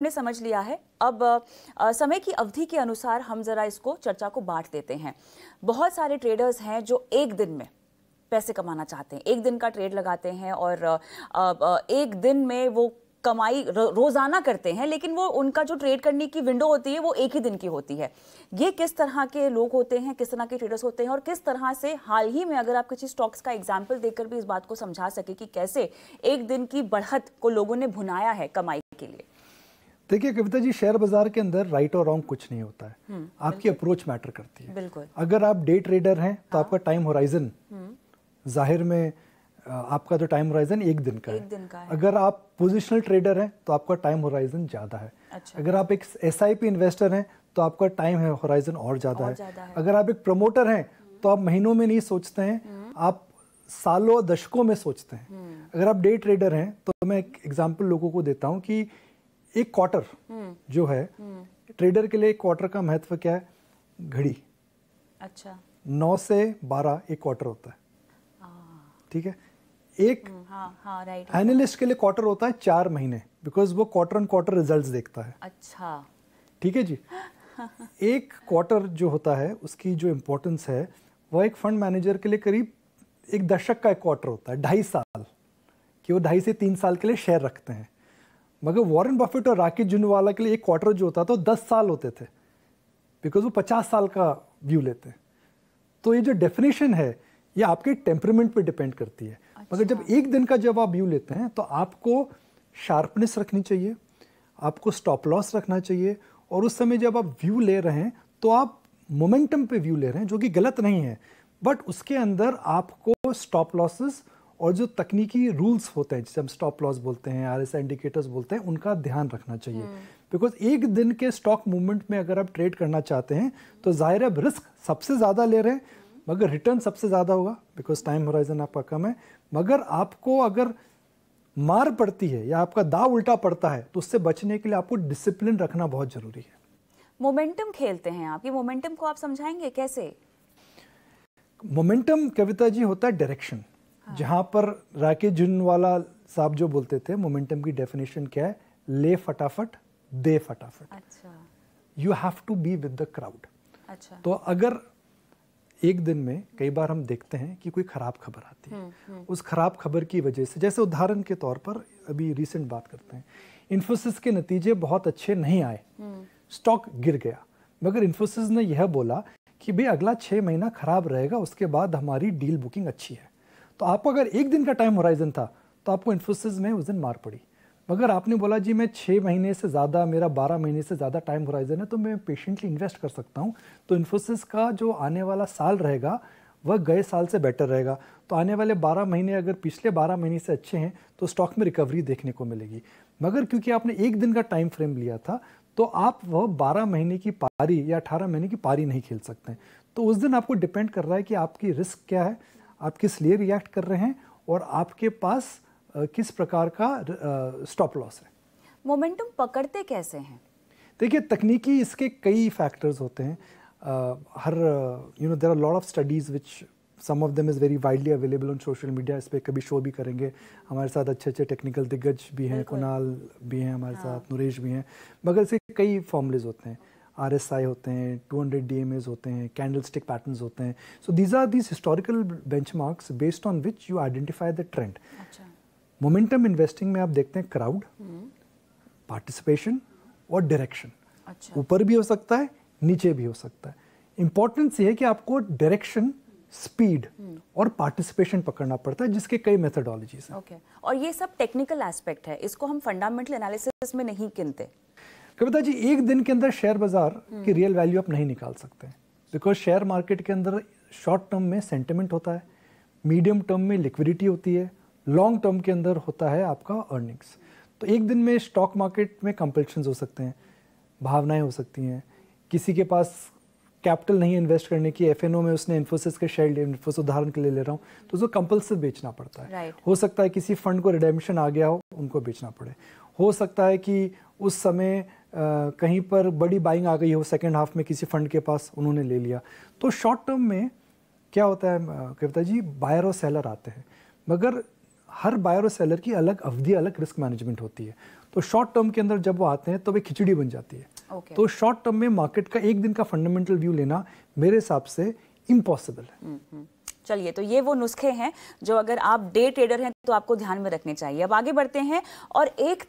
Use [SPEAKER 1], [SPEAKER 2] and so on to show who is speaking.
[SPEAKER 1] ने समझ लिया है। अब समय की अवधि के अनुसार हम जरा इसको चर्चा को बांट देते हैं। बहुत सारे ट्रेडर्स हैं जो एक दिन में पैसे कमाना चाहते हैं, एक दिन का ट्रेड लगाते हैं और एक दिन में वो कमाई रोजाना करते हैं, लेकिन वो उनका जो ट्रेड करने की विंडो होती है वो एक ही दिन की होती है। ये किस तरह के लोग होते हैं, किस तरह के ट्रेडर्स होते हैं और किस तरह से हाल ही में अगर आप किसी स्टॉक्स का एग्जाम्पल देकर भी इस बात को समझा सके कि कैसे एक दिन की बढ़त को लोगों ने भुनाया है कमाई के लिए।
[SPEAKER 2] देखिए कविता जी, शेयर बाजार के अंदर राइट और रॉन्ग कुछ नहीं होता है, आपकी अप्रोच मैटर करती है।
[SPEAKER 1] बिल्कुल।
[SPEAKER 2] अगर आप डे ट्रेडर हैं तो आपका टाइम होराइजन जाहिर में आपका जो टाइम होराइजन एक दिन का है। अगर आप पोजिशनल ट्रेडर हैं तो आपका टाइम होराइजन ज़्यादा है। अच्छा। अगर आप एक SIP इन्वेस्टर हैं तो आपका टाइम होराइजन और ज़्यादा है। अगर आप एक प्रमोटर हैं तो आप महीनों में नहीं सोचते हैं, आप सालों दशकों में सोचते हैं। अगर आप डे ट्रेडर हैं तो मैं एक एग्जाम्पल लोगों को देता हूँ कि एक क्वार्टर जो है ट्रेडर के लिए, एक क्वार्टर का महत्व क्या है? घड़ी। अच्छा। 9 से 12 एक क्वार्टर होता है, ठीक है। एक एनालिस्ट के लिए क्वार्टर होता है 4 महीने, बिकॉज वो क्वार्टर ऑन क्वार्टर रिजल्ट्स देखता है। अच्छा, ठीक है जी। एक क्वार्टर जो होता है उसकी जो इम्पोर्टेंस है वो एक फंड मैनेजर के लिए करीब एक दशक का एक क्वार्टर होता है, 2.5 साल कि वो 2.5 से 3 साल के लिए शेयर रखते हैं। मगर वॉरेन बफेट और राकेश झुनवाला के लिए एक क्वार्टर जो होता था तो 10 साल होते थे, बिकॉज वो 50 साल का व्यू लेते हैं। तो ये जो डेफिनेशन है ये आपके टेम्परामेंट पे डिपेंड करती है। अच्छा। मगर जब एक दिन का जब आप व्यू लेते हैं तो आपको शार्पनेस रखनी चाहिए, आपको स्टॉप लॉस रखना चाहिए, और उस समय जब आप व्यू ले रहे हैं तो आप मोमेंटम पे व्यू ले रहे हैं, जो कि गलत नहीं है, बट उसके अंदर आपको स्टॉप लॉसेस और जो तकनीकी रूल्स होते हैं जिसे हम स्टॉप लॉस बोलते हैं, RSI इंडिकेटर्स बोलते हैं, उनका ध्यान रखना चाहिए। बिकॉज एक दिन के स्टॉक मूवमेंट में अगर आप ट्रेड करना चाहते हैं तो जाहिर है रिस्क सबसे ज़्यादा ले रहे हैं, मगर रिटर्न सबसे ज़्यादा होगा बिकॉज टाइम होराइजन आपका कम है। मगर आपको अगर मार पड़ती है या आपका दाव उल्टा पड़ता है तो उससे बचने के लिए आपको डिसिप्लिन रखना बहुत ज़रूरी है।
[SPEAKER 1] मोमेंटम खेलते हैं आप, ये मोमेंटम को आप समझाएंगे कैसे?
[SPEAKER 2] मोमेंटम कविता जी होता है डायरेक्शन। हाँ। जहाँ पर राकेश झुनवाला साहब जो बोलते थे मोमेंटम की डेफिनेशन क्या है? ले फटाफट दे फटाफट। अच्छा। You have to be with the crowd. अच्छा। तो अगर एक दिन में कई बार हम देखते हैं कि कोई खराब खबर आती है, उस खराब खबर की वजह से, जैसे उदाहरण के तौर पर अभी रिसेंट बात करते हैं, इन्फोसिस के नतीजे बहुत अच्छे नहीं आए, स्टॉक गिर गया, मगर इन्फोसिस ने यह बोला कि भाई अगला 6 महीना खराब रहेगा, उसके बाद हमारी डील बुकिंग अच्छी है। तो आपको अगर एक दिन का टाइम होराइजन था तो आपको इन्फोसिस में उस दिन मार पड़ी। मगर आपने बोला जी मैं 6 महीने से ज़्यादा, मेरा 12 महीने से ज़्यादा टाइम होराइजन है तो मैं पेशेंटली इन्वेस्ट कर सकता हूँ, तो इन्फोसिस का जो आने वाला साल रहेगा वह गए साल से बेटर रहेगा। तो आने वाले 12 महीने अगर पिछले 12 महीने से अच्छे हैं तो स्टॉक में रिकवरी देखने को मिलेगी। मगर क्योंकि आपने एक दिन का टाइम फ्रेम लिया था तो आप वह 12 महीने की पारी या 18 महीने की पारी नहीं खेल सकते हैं। तो उस दिन आपको डिपेंड कर रहा है कि आपकी रिस्क क्या है, आप किस लिए रिएक्ट कर रहे हैं और आपके पास किस प्रकार का स्टॉप लॉस है।
[SPEAKER 1] मोमेंटम पकड़ते कैसे हैं?
[SPEAKER 2] देखिए तकनीकी इसके कई फैक्टर्स होते हैं। हर there are lot of studies which some of them is very widely available on social media. इस पर कभी शो भी करेंगे। हमारे साथ अच्छे अच्छे टेक्निकल दिग्गज भी हैं, कुणाल भी हैं हमारे साथ, नरेश भी हैं। मगर इसके कई फॉर्मूलेज होते हैं, RSI होते हैं, 200 DMAs होते हैं, कैंडलस्टिक पैटर्न्स होते हैं। So these are these historical benchmarks based on which you identify the trend. Momentum investing में आप देखते हैं क्राउड, पार्टिसिपेशन और डायरेक्शन। अच्छा। ऊपर भी हो सकता है, नीचे भी हो सकता है। इंपॉर्टेंस ये है कि आपको डायरेक्शन, स्पीड और पार्टिसिपेशन पकड़ना पड़ता है, जिसके कई मेथडोलॉजीज हैं।
[SPEAKER 1] ओके। और ये सब टेक्निकल एस्पेक्ट है, इसको हम फंडामेंटल एनालिसिस में नहीं गिनते।
[SPEAKER 2] कविता जी एक दिन के अंदर शेयर बाजार की रियल वैल्यू आप नहीं निकाल सकते, बिकॉज शेयर मार्केट के अंदर शॉर्ट टर्म में सेंटिमेंट होता है, मीडियम टर्म में लिक्विडिटी होती है, लॉन्ग टर्म के अंदर होता है आपका अर्निंग्स। तो एक दिन में स्टॉक मार्केट में कंपल्शंस हो सकते हैं, भावनाएं हो सकती हैं, किसी के पास कैपिटल नहीं इन्वेस्ट करने की, FNO में उसने इन्फोसिस के शेयर लिए, इन्फोसिस उदाहरण के लिए ले रहा हूँ, तो उसको कंपल्सिव बेचना पड़ता है। हो सकता है किसी फंड को रिडेम्पशन आ गया हो, उनको बेचना पड़े। हो सकता है कि उस समय कहीं पर बड़ी बाइंग आ गई हो सेकेंड हाफ में किसी फंड के पास, उन्होंने ले लिया। तो शॉर्ट टर्म में क्या होता है कविता जी, बायर और सेलर आते हैं, मगर हर बायर और सेलर की अलग अवधि, अलग रिस्क मैनेजमेंट होती है। तो शॉर्ट टर्म के अंदर जब वो आते हैं तो वे खिचड़ी बन जाती है। तो शॉर्ट टर्म में मार्केट का एक दिन का फंडामेंटल व्यू लेना मेरे हिसाब से इम्पॉसिबल है।
[SPEAKER 1] चलिए, तो ये वो नुस्खे हैं जो अगर आप डे ट्रेडर हैं तो आपको ध्यान में रखने चाहिए। अब आगे बढ़ते हैं और एक